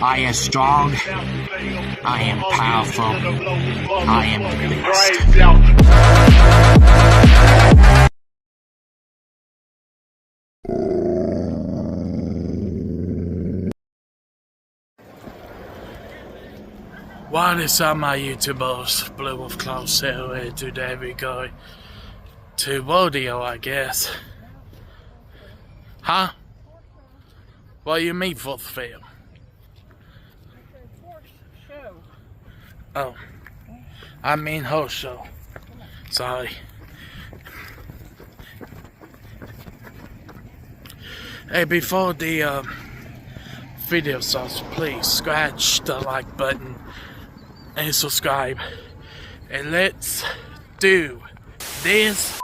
I am strong. I am powerful. I am the best. What is up, my YouTubers? Blue Wolf Claus here. Today we go to rodeo, I guess. Huh? What do you mean fourth film? Oh, I mean horse show. Sorry. Hey, before the video starts, please scratch the like button and subscribe. And let's do this.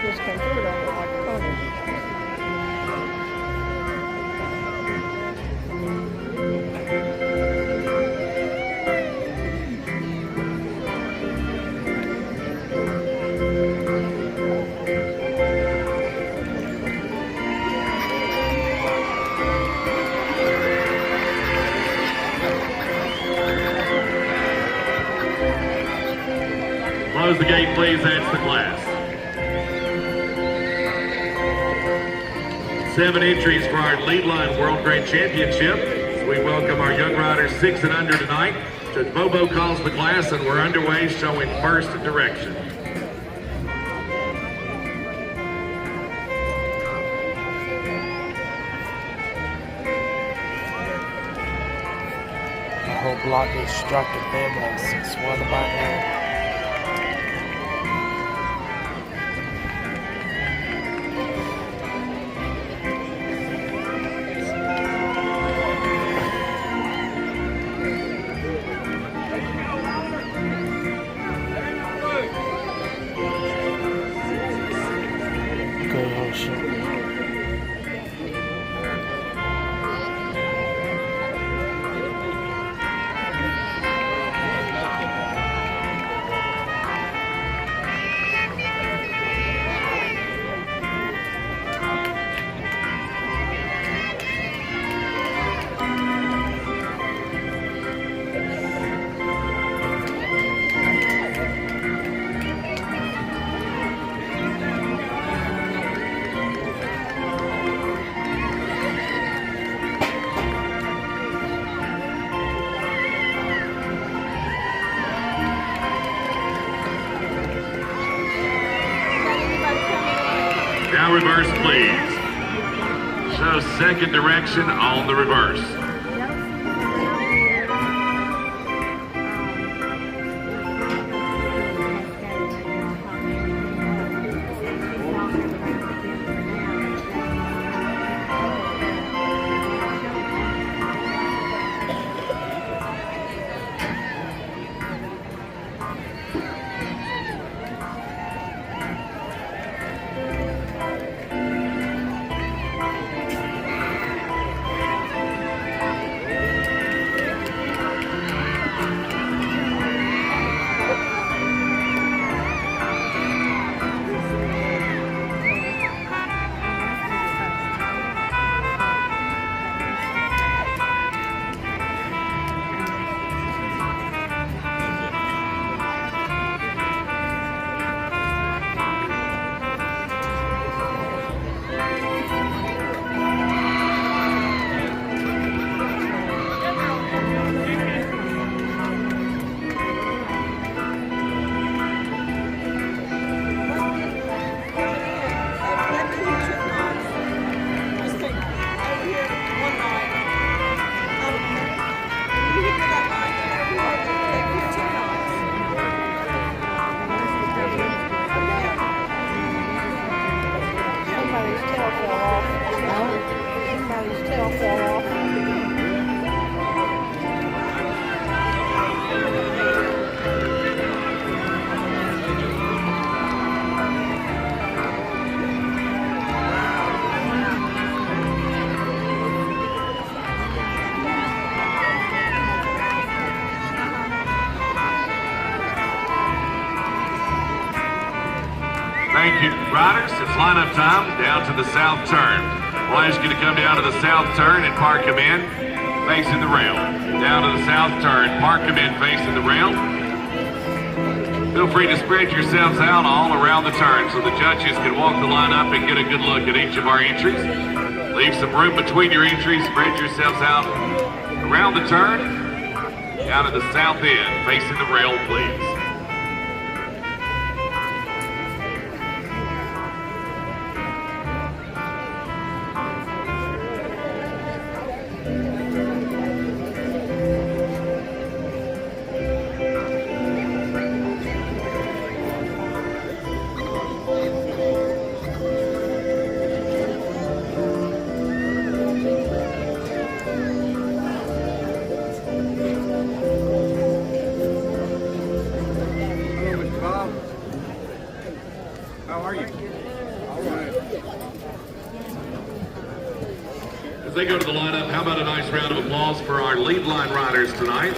Just come through on it like a pony. Close the gate, please. That's the class. 7 entries for our lead line World Grade Championship. We welcome our young riders 6 and under tonight. Judge Bobo calls the class, and we're underway, showing first direction. The whole block is struck at bedrest. What about now? Now reverse, please. Show second direction on the reverse. Thank you, riders. It's lineup time down to the south turn. We'll ask you to come down to the south turn and park them in, facing the rail. Down to the south turn, park them in, facing the rail. Feel free to spread yourselves out all around the turn so the judges can walk the line up and get a good look at each of our entries. Leave some room between your entries, spread yourselves out around the turn, down to the south end, facing the rail, please. As they go to the lineup, how about a nice round of applause for our lead line riders tonight?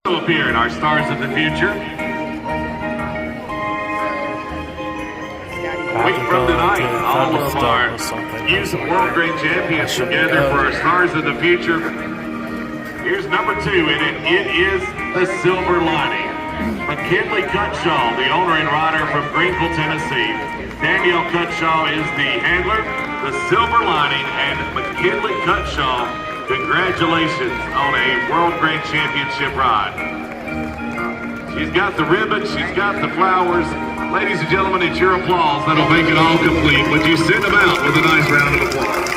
Up here in our Stars of the Future. A week from tonight, all of our youth World Great Champions together for our Stars of the Future. Here's number 2 in it. It is the Silver Lining. McKinley Cutshaw, the owner and rider from Greenville, Tennessee. Danielle Cutshaw is the handler, the Silver Lining, and McKinley Cutshaw, congratulations on a World Grand Championship ride. She's got the ribbon, she's got the flowers. Ladies and gentlemen, it's your applause that'll make it all complete. Would you send them out with a nice round of applause?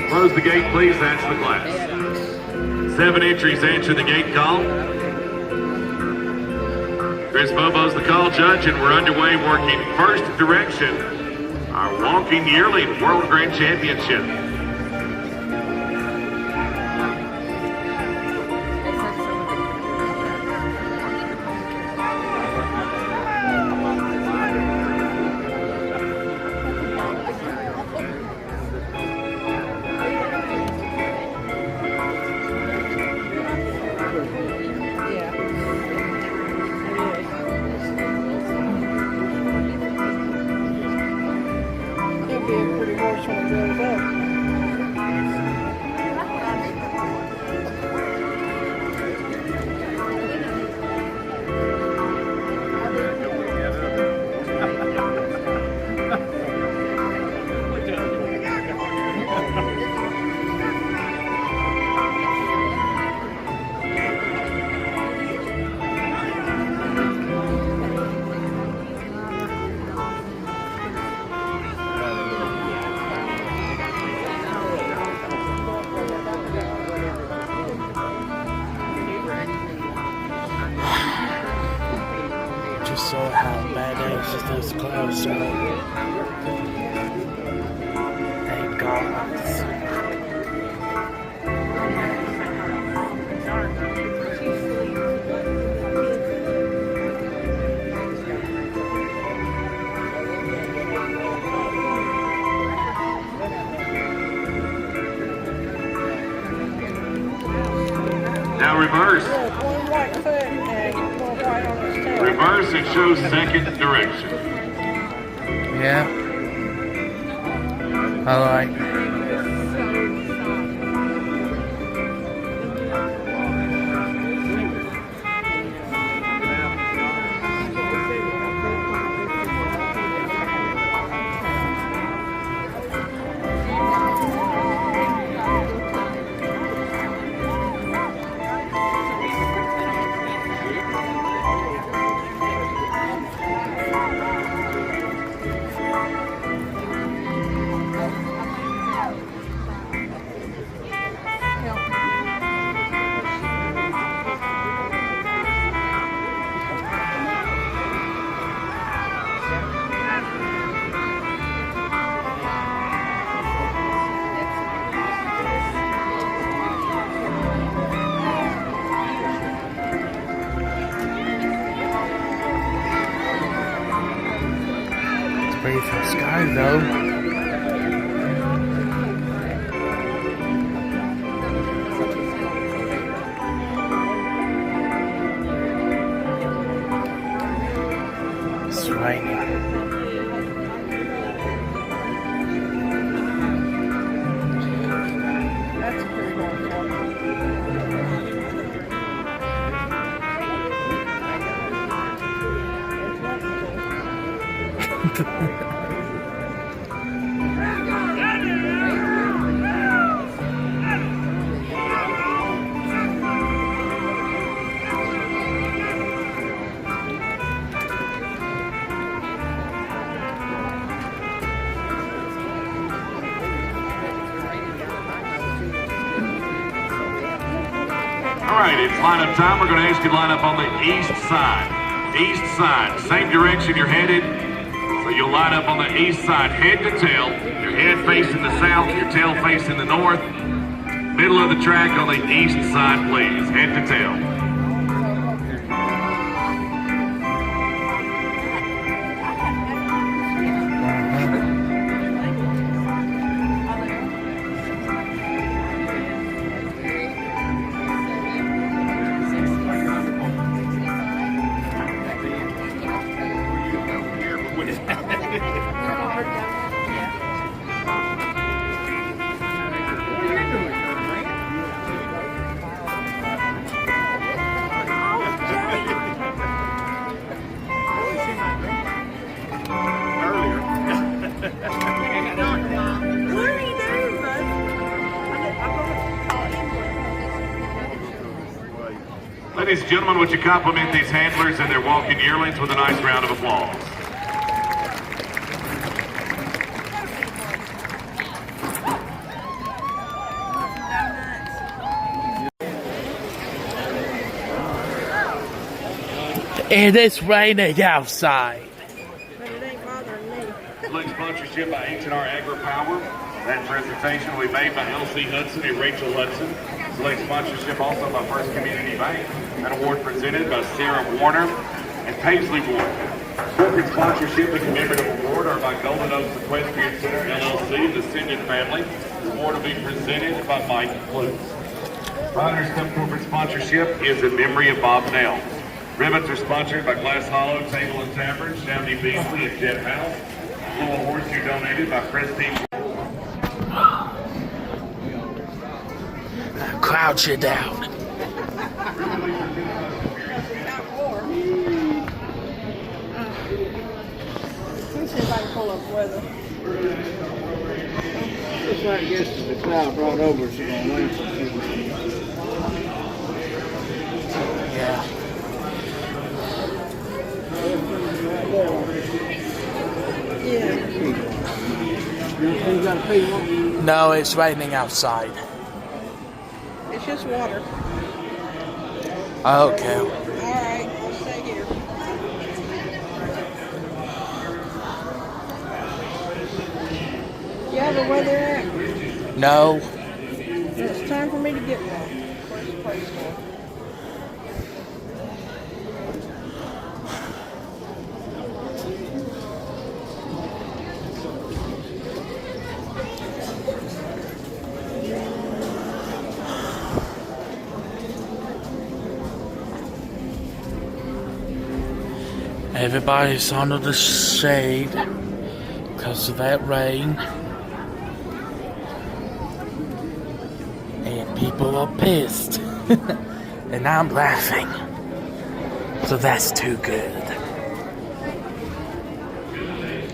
Close the gate, please. That's the class. 7 entries answer the gate call. Chris Bobo's the call judge, and we're underway working first direction, our walking yearly World Grand Championship. Be a pretty horse when it goes up. Just saw how badass those clouds are. Thank God. Now reverse. Reverse and show second direction. Yeah. Alright. Beautiful sky though. It's raining. That's a pretty long All right, it's lineup time. We're going to ask you to line up on the east side. East side, same direction you're headed. So you'll line up on the east side, head to tail. Your head facing the south, your tail facing the north. Middle of the track on the east side, please. Head to tail. Ladies and gentlemen, would you compliment these handlers and their walking yearlings with a nice round of applause? It is raining outside. but it ain't bothering me. Select sponsorship by H&R Agri-Power. That presentation will be made by L.C. Hudson and Rachel Hudson. Select sponsorship also by First Community Bank. That award presented by Sarah Warner and Paisley Warner. Corporate sponsorship and commemorative award are by Golden Oaks Equestrian Center, LLC, the Sinion family. The award will be presented by Mike Klutz. Riders Cup corporate sponsorship is in memory of Bob Nell. Ribbons are sponsored by Glass Hollow, Table and Tavern, Shamney Beasley, and Jet House. Little Horseshoe donated by Prestige. Crouch it down. Let's see if I can pull up weather. Looks like yesterday the cloud brought over, so gonna rain for a few minutes. Yeah. Yeah. You got a pay one? No, it's raining outside. It's just water. Okay. All right, I'll stay here. You have a weather app? No. It's time for me to get one. Where's the place going? Everybody's under the shade. because of that rain. And people are pissed. And I'm laughing. So that's too good.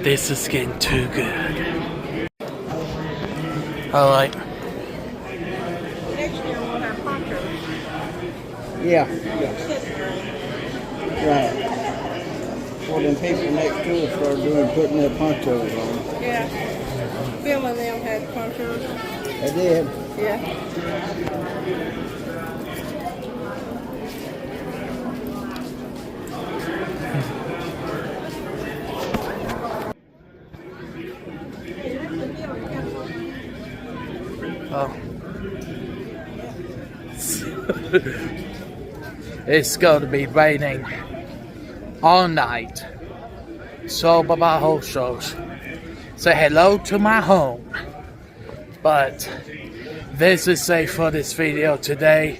This is getting too good. Alright. Next year we'll have ponchos. Yeah. Right. Well, then people next to us started putting their ponchos on. Yeah. Bill and them had ponchos. They did. Yeah. Oh. It's going to be raining all night. So bye-bye whole shows. Say hello to my home. But this is it for this video today.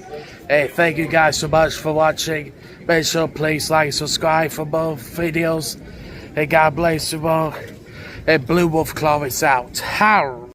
Hey, thank you guys so much for watching. Make sure please like and subscribe for more videos. And God bless you all. And Blue Wolf Claw is out. How?